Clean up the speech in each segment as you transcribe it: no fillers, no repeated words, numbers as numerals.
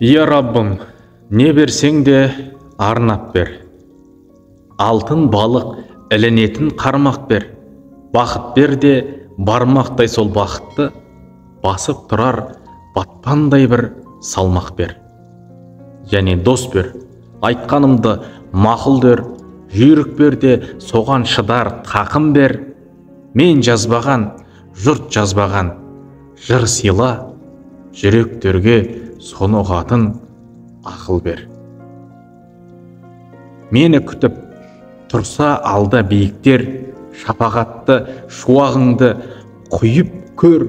Я Раббым, не берсең де арнап бер. Алтын балық ілінетін қармақ бер. Бақыт бер де бармақтай сол бақытты, басып тұрар батпандай бір салмақ бер. Және дос бер, айтқанымды мақұл дер. Жүйрік бер де соған шыдар тақым бер. Мен жазбаған, жұрт жазбаған жыр сыйла, жүректерге соны ұғатын ақыл бер. Мені күтіп тұрса алда биіктер, шапағатты шуағыңды құйып көр.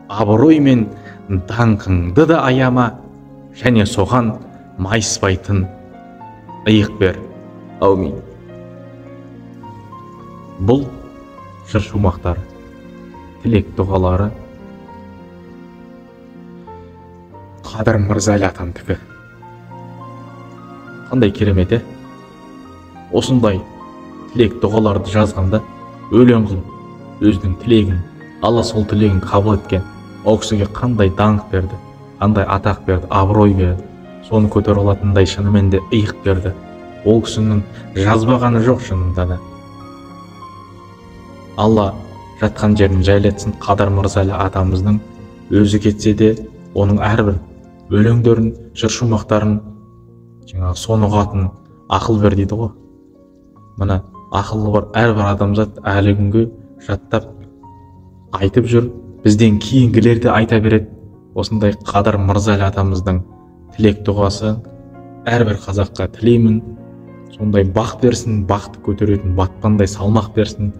Абырой мен даңқыңды да аяма, және соған майыспайтын иық бер. Аумин. Бұл жыр шумақтары, тілек дұғалары Қадыр Мырзалиь атамдікі. Қандай керемет, осындай тілек дұғаларды жазғанда өлең қылып өзінің тілегін, Алла сол тілегін қабыл еткен. Ол кісіге қандай даңқ берді, қандай атақ берді, абырой берді, соны көтере алатындай шынымен де иық берді. Ол кісінің жазбағаны жоқ шынында да. Алла жатқан жерін жайлатсын. Қадыр Мырзалиь атамыздың өзі кетсе де оның әрбір өлеңдерін, жыр шумақтарын жаңағы соны ұғатын ақыл бер дейді ғой. Мына ақылы бар әрбір адамзат әлі күнге жаттап айтып жүр, бізден кейінгілер де айта береді. Осындай Қадыр Мырзалиь атамыздың тілек дұғасы әрбір қазаққа тілеймін. Сондай бақ берсін, бақты көтеретін батпандай салмақ берсін,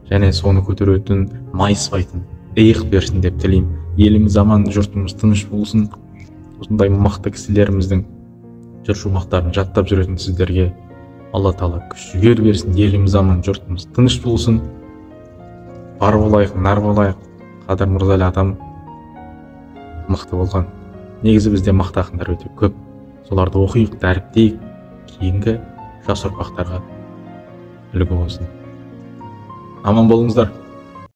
және соны көтеретін майыспайтын иық берсін деп тілеймін. Еліміз аман, жұртымыз тыныш болсын. Осындай мықты кісілеріміздің жыр шумақтарын жаттап жүретін сіздерге Алла Тағала күш-жігер берсін. Еліміз аман, жұртымыз тыныш болсын. Бар болайық, нар болайық. Қадыр Мырзалиь атам мықты болған. Негізі бізде мықты ақындар өте көп. Соларды оқиық, дәріптейік, кейінгі жас ұрпақтарға үлгі болсын. Аман болыңыздар.